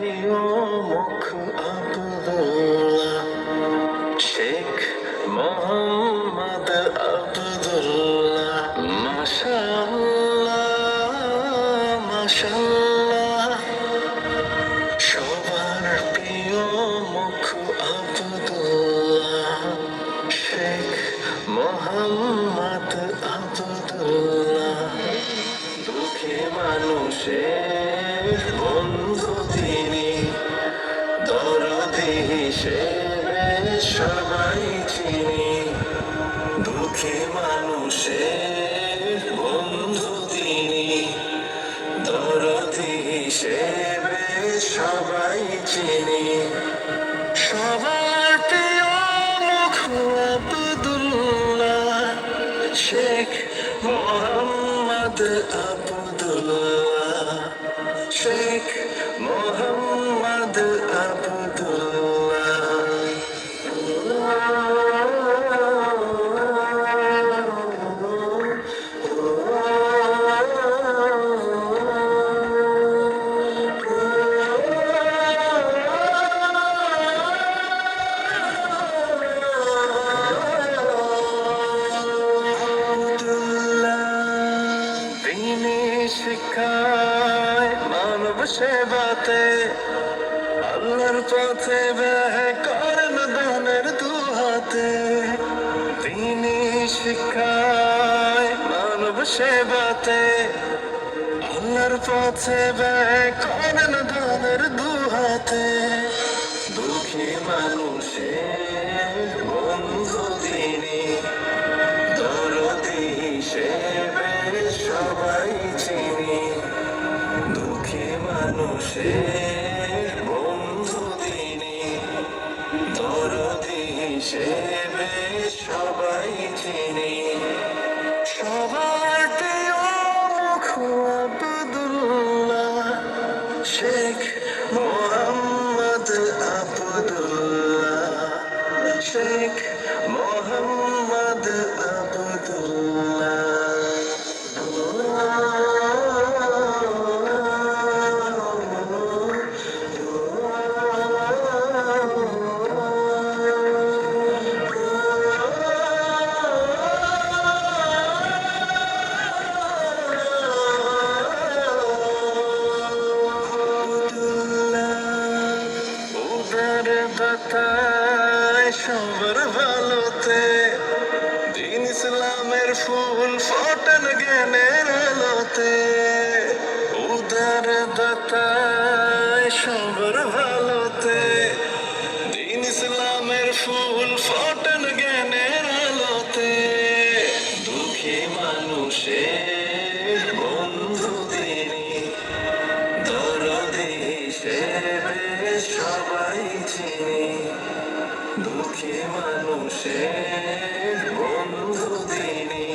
প্রিয় মুখ আব্দুল্লাহ, শেখ মোহাম্মদ আব্দুল্লাহ। মাশাআল্লাহ মাশাআল্লাহ, সবার প্রিয় মুখ আব্দুল্লাহ, শেখ মোহাম্মদ আব্দুল্লাহ। দুঃখে মানুষের বন্ধু তিনি, দরদি হিসেবে সবাই চিনি। দুঃখে মানুষের বন্ধু তিনি, দরদি হিসেবে সবাই চিনি। সবার প্রিয় মুখ আব্দুল্লাহ, শেখ মোহাম্মদ আব্দুল্লাহ, শেখ মোহাম্মদ আব্দুল্লাহ। তিনি শিক্ষায় মানব সেবাতে, আল্লাহর পথে ব্যয় করেন দানের দুহাতে। তিনি শিক্ষায় মানব সেবাতে, আল্লাহর পথে ব্যয় করেন দানের দুহাতে। দুঃখী মানুষের বন্ধু তিনি, দরদি হিসেবে সবাই চিনি। দুঃখী মানুষের বন্ধু তিনি, দরদি হিসেবে সবাই চিনি। সবার প্রিয় মুখ আব্দুল্লাহ, শেখ মোহাম্মদ আব্দুল্লাহ, শেখ মোহাম্মদ আব্দুল্লাহ। উদার দাতায় সবার ভালোতে, দিন ইসলামের ফুল ফোটান জ্ঞানের আলোতে। উদার দাতায় সবার ভালোতে, দিন ইসলামের ফুল ফোটান জ্ঞানের আলোতে। দুঃখী মানুষের বন্ধু তিনি, দরদি হিসেবে সবাই চিনি। দুঃখী মানুষের বন্ধু তিনি,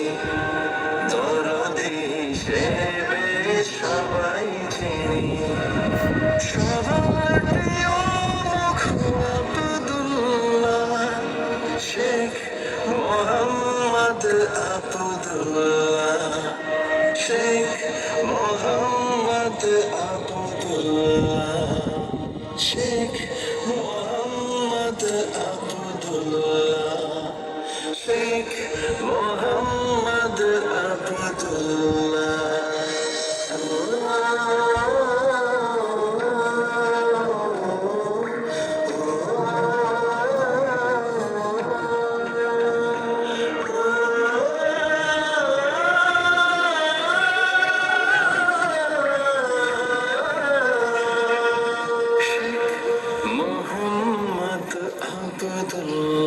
দরদি হিসেবে সবাই চিনি। সবার প্রিয় মুখ আব্দুল্লাহ, শেখ মোহাম্মদ আব্দুল্লাহ, শেখ মোহাম্মদ আব্দুল্লাহ, শেখ মোহাম্মদ আব্দুল্লাহ, শেখ মোহাম্মদ আব্দুল্লাহ। মোহাম্মদ আব্দুল্লাহ।